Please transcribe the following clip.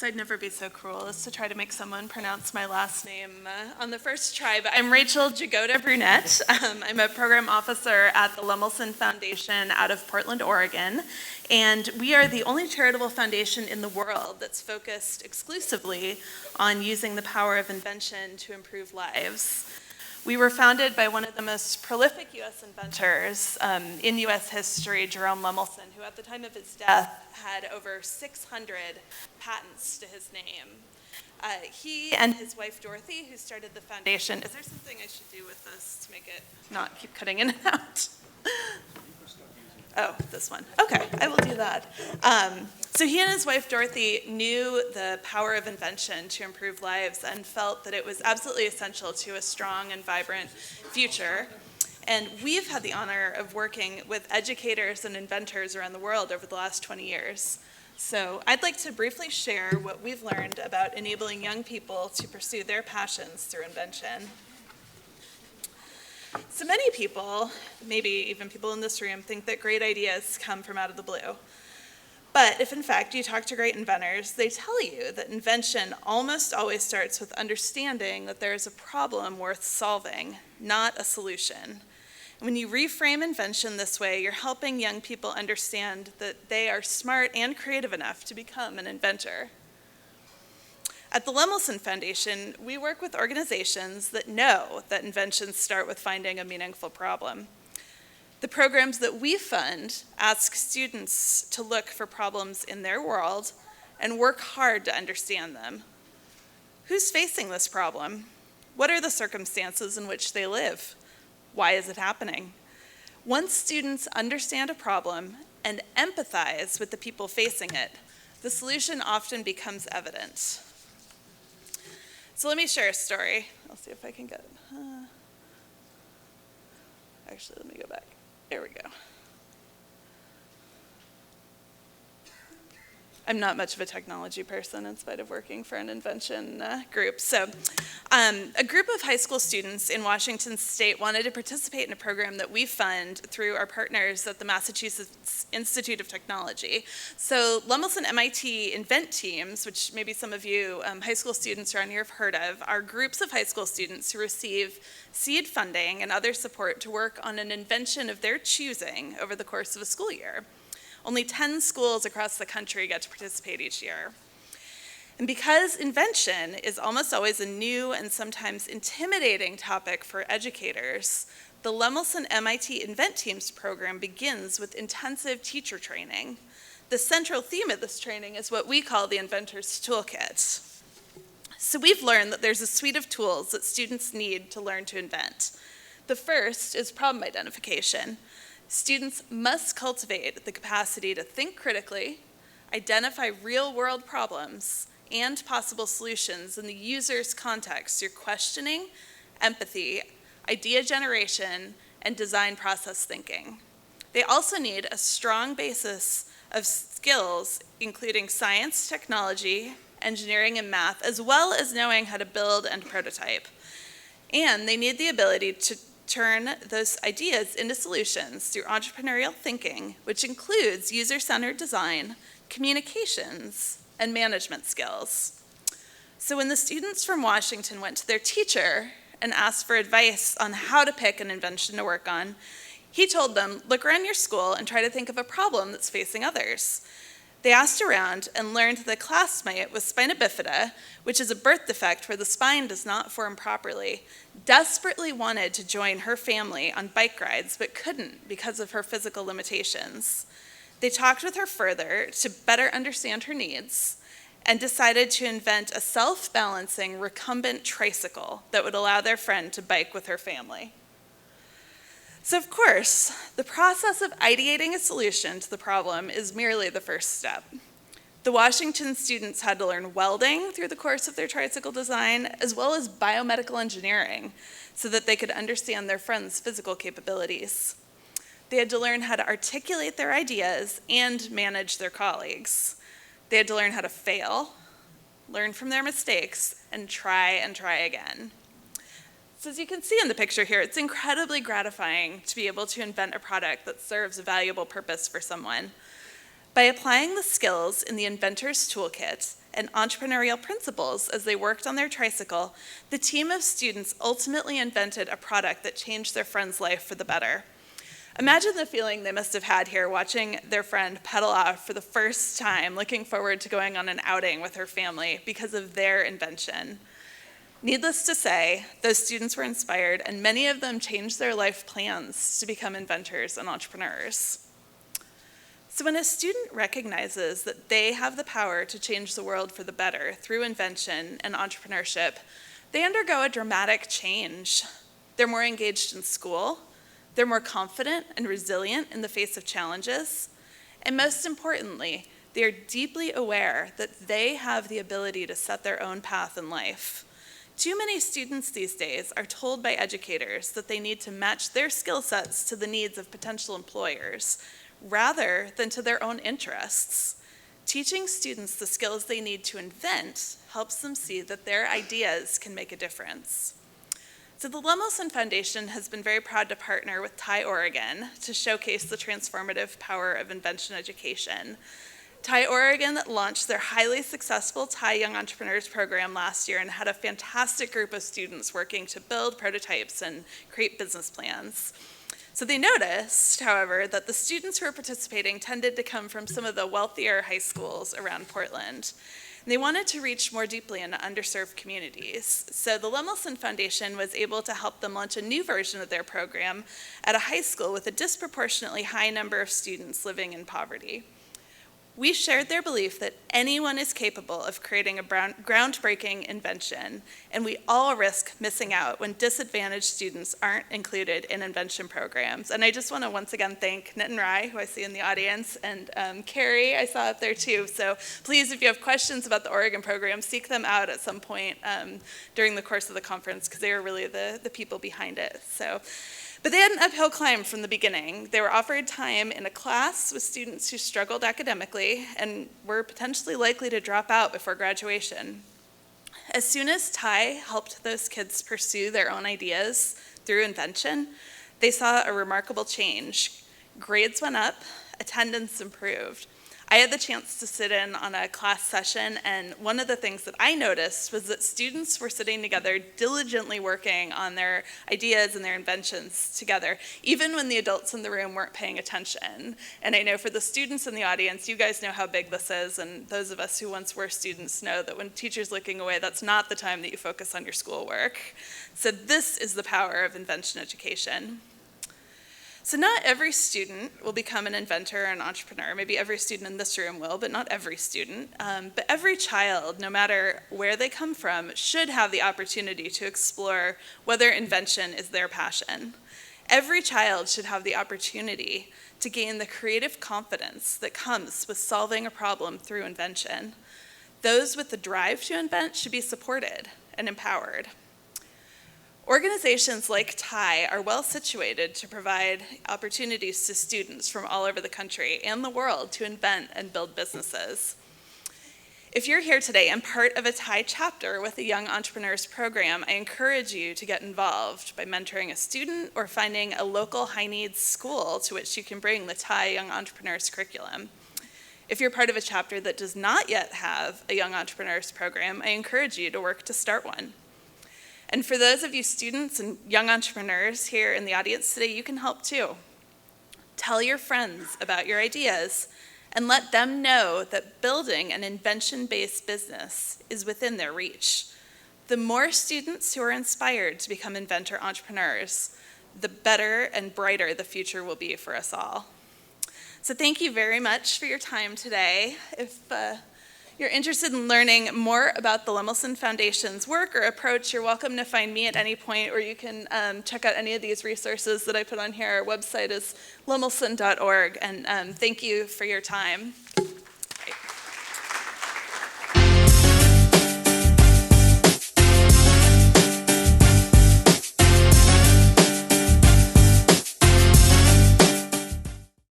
I'd never be so cruel as to try to make someone pronounce my last name on the first try, but I'm Rachel Jagoda Brunette. I'm a program officer at the Lemelson Foundation out of Portland, Oregon, and we are the only charitable foundation in the world that's focused exclusively on using the power of invention to improve lives. We were founded by one of the most prolific U.S. inventors in U.S. history, Jerome Lemelson, who at the time of his death had over 600 patents to his name. He and his wife, Dorothy, who started the foundation. Is there something I should do with this to make it not keep cutting in and out? Oh, this one. Okay, I will do that. So he and his wife, Dorothy, knew the power of invention to improve lives and felt that it was absolutely essential to a strong and vibrant future. And we've had the honor of working with educators and inventors around the world over the last 20 years. So I'd like to briefly share what we've learned about enabling young people to pursue their passions through invention. So many people, maybe even people in this room, think that great ideas come from out of the blue. But if in fact you talk to great inventors, they tell you that invention almost always starts with understanding that there is a problem worth solving, not a solution. When you reframe invention this way, you're helping young people understand that they are smart and creative enough to become an inventor. At the Lemelson Foundation, we work with organizations that know that inventions start with finding a meaningful problem. The programs that we fund ask students to look for problems in their world and work hard to understand them. Who's facing this problem? What are the circumstances in which they live? Why is it happening? Once students understand a problem and empathize with the people facing it, the solution often becomes evident. So let me share a story. I'll see if I can get it. Actually, let me go back. There we go. I'm not much of a technology person in spite of working for an invention group. So a group of high school students in Washington State wanted to participate in a program that we fund through our partners at the Massachusetts Institute of Technology. So Lemelson MIT Invent teams, which maybe some of you high school students around here have heard of, are groups of high school students who receive seed funding and other support to work on an invention of their choosing over the course of a school year. Only 10 schools across the country get to participate each year. And because invention is almost always a new and sometimes intimidating topic for educators, the Lemelson MIT Invent Teams program begins with intensive teacher training. The central theme of this training is what we call the Inventors Toolkit. So we've learned that there's a suite of tools that students need to learn to invent. The first is problem identification. Students must cultivate the capacity to think critically, identify real-world problems and possible solutions in the user's context through questioning, empathy, idea generation, and design process thinking. They also need a strong basis of skills, including science, technology, engineering, and math, as well as knowing how to build and prototype. And they need the ability to turn those ideas into solutions through entrepreneurial thinking, which includes user-centered design, communications, and management skills. So when the students from Washington went to their teacher and asked for advice on how to pick an invention to work on, he told them, look around your school and try to think of a problem that's facing others. They asked around and learned that a classmate with spina bifida, which is a birth defect where the spine does not form properly, desperately wanted to join her family on bike rides but couldn't because of her physical limitations. They talked with her further to better understand her needs and decided to invent a self-balancing recumbent tricycle that would allow their friend to bike with her family. So of course, the process of ideating a solution to the problem is merely the first step. The Washington students had to learn welding through the course of their tricycle design, as well as biomedical engineering, so that they could understand their friend's physical capabilities. They had to learn how to articulate their ideas and manage their colleagues. They had to learn how to fail, learn from their mistakes, and try again. So as you can see in the picture here, it's incredibly gratifying to be able to invent a product that serves a valuable purpose for someone. By applying the skills in the Inventors Toolkit and entrepreneurial principles as they worked on their tricycle, the team of students ultimately invented a product that changed their friend's life for the better. Imagine the feeling they must have had here watching their friend pedal off for the first time, looking forward to going on an outing with her family because of their invention. Needless to say, those students were inspired, and many of them changed their life plans to become inventors and entrepreneurs. So when a student recognizes that they have the power to change the world for the better through invention and entrepreneurship, they undergo a dramatic change. They're more engaged in school, they're more confident and resilient in the face of challenges, and most importantly, they are deeply aware that they have the ability to set their own path in life. Too many students these days are told by educators that they need to match their skill sets to the needs of potential employers, rather than to their own interests. Teaching students the skills they need to invent helps them see that their ideas can make a difference. So the Lemelson Foundation has been very proud to partner with TiE Oregon to showcase the transformative power of invention education. TiE Oregon launched their highly successful TiE Young Entrepreneurs program last year and had a fantastic group of students working to build prototypes and create business plans. So they noticed, however, that the students who were participating tended to come from some of the wealthier high schools around Portland. And they wanted to reach more deeply into underserved communities. So the Lemelson Foundation was able to help them launch a new version of their program at a high school with a disproportionately high number of students living in poverty. We shared their belief that anyone is capable of creating a groundbreaking invention, and we all risk missing out when disadvantaged students aren't included in invention programs. And I just want to once again thank Nitin Rai, who I see in the audience, and Carrie, I saw up there too. So please, if you have questions about the Oregon program, seek them out at some point during the course of the conference, because they are really the people behind it. But they had an uphill climb from the beginning. They were offered time in a class with students who struggled academically and were potentially likely to drop out before graduation. As soon as TiE helped those kids pursue their own ideas through invention, they saw a remarkable change. Grades went up, attendance improved. I had the chance to sit in on a class session, and one of the things that I noticed was that students were sitting together, diligently working on their ideas and their inventions together, even when the adults in the room weren't paying attention. And I know for the students in the audience, you guys know how big this is, and those of us who once were students know that when teachers looking away, that's not the time that you focus on your schoolwork. So this is the power of invention education. So not every student will become an inventor or an entrepreneur. Maybe every student in this room will, but not every student. But every child, no matter where they come from, should have the opportunity to explore whether invention is their passion. Every child should have the opportunity to gain the creative confidence that comes with solving a problem through invention. Those with the drive to invent should be supported and empowered. Organizations like TiE are well situated to provide opportunities to students from all over the country and the world to invent and build businesses. If you're here today and part of a TiE chapter with a Young Entrepreneurs program, I encourage you to get involved by mentoring a student or finding a local high-needs school to which you can bring the TiE Young Entrepreneurs curriculum. If you're part of a chapter that does not yet have a Young Entrepreneurs program, I encourage you to work to start one. And for those of you students and young entrepreneurs here in the audience today, you can help too. Tell your friends about your ideas and let them know that building an invention-based business is within their reach. The more students who are inspired to become inventor entrepreneurs, the better and brighter the future will be for us all. So thank you very much for your time today. If you're interested in learning more about the Lemelson Foundation's work or approach, you're welcome to find me at any point, or you can check out any of these resources that I put on here. Our website is lemelson.org, and thank you for your time.